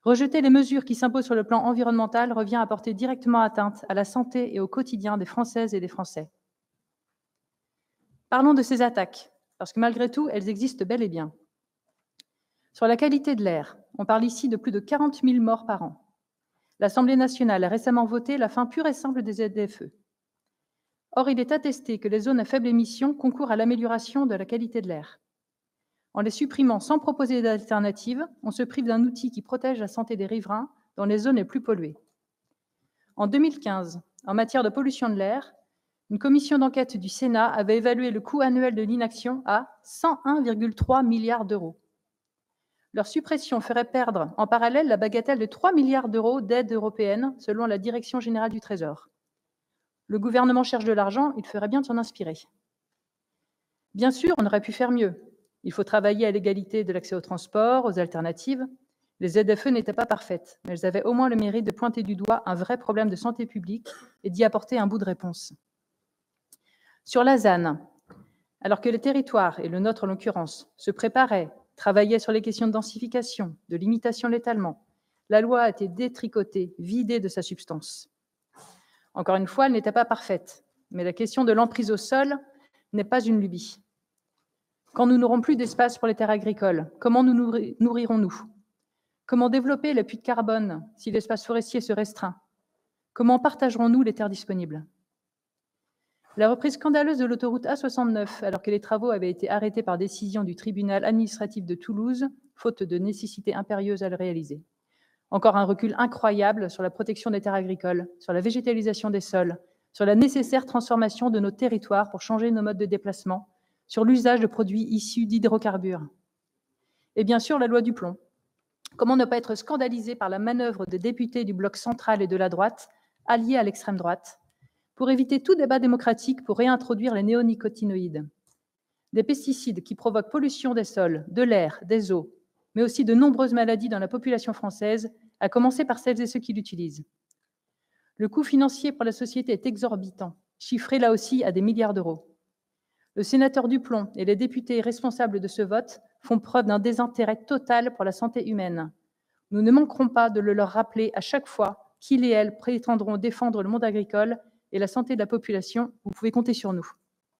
Rejeter les mesures qui s'imposent sur le plan environnemental revient à porter directement atteinte à la santé et au quotidien des Françaises et des Français. Parlons de ces attaques, parce que malgré tout, elles existent bel et bien. Sur la qualité de l'air, on parle ici de plus de 40 000 morts par an. L'Assemblée nationale a récemment voté la fin pure et simple des ZFE. Or, il est attesté que les zones à faible émission concourent à l'amélioration de la qualité de l'air. En les supprimant sans proposer d'alternative, on se prive d'un outil qui protège la santé des riverains dans les zones les plus polluées. En 2015, en matière de pollution de l'air, une commission d'enquête du Sénat avait évalué le coût annuel de l'inaction à 101,3 milliards d'euros. Leur suppression ferait perdre en parallèle la bagatelle de 3 milliards d'euros d'aide européenne, selon la Direction générale du Trésor. Le gouvernement cherche de l'argent, il ferait bien de s'en inspirer. Bien sûr, on aurait pu faire mieux. Il faut travailler à l'égalité de l'accès au transport, aux alternatives. Les ZFE n'étaient pas parfaites, mais elles avaient au moins le mérite de pointer du doigt un vrai problème de santé publique et d'y apporter un bout de réponse. Sur la ZAN, alors que les territoires, et le nôtre en l'occurrence, se préparaient, travaillaient sur les questions de densification, de limitation de l'étalement, la loi a été détricotée, vidée de sa substance. Encore une fois, elle n'était pas parfaite, mais la question de l'emprise au sol n'est pas une lubie. Quand nous n'aurons plus d'espace pour les terres agricoles, comment nous nourrirons-nous? Comment développer le puits de carbone si l'espace forestier se restreint? Comment partagerons-nous les terres disponibles? La reprise scandaleuse de l'autoroute A69, alors que les travaux avaient été arrêtés par décision du tribunal administratif de Toulouse, faute de nécessité impérieuse à le réaliser. Encore un recul incroyable sur la protection des terres agricoles, sur la végétalisation des sols, sur la nécessaire transformation de nos territoires pour changer nos modes de déplacement, sur l'usage de produits issus d'hydrocarbures. Et bien sûr, la loi du plomb. Comment ne pas être scandalisé par la manœuvre des députés du bloc central et de la droite, alliés à l'extrême droite, pour éviter tout débat démocratique pour réintroduire les néonicotinoïdes, des pesticides qui provoquent pollution des sols, de l'air, des eaux, mais aussi de nombreuses maladies dans la population française, à commencer par celles et ceux qui l'utilisent. Le coût financier pour la société est exorbitant, chiffré là aussi à des milliards d'euros. Le sénateur Duplomb et les députés responsables de ce vote font preuve d'un désintérêt total pour la santé humaine. Nous ne manquerons pas de le leur rappeler à chaque fois qu'ils et elles prétendront défendre le monde agricole et la santé de la population. Vous pouvez compter sur nous.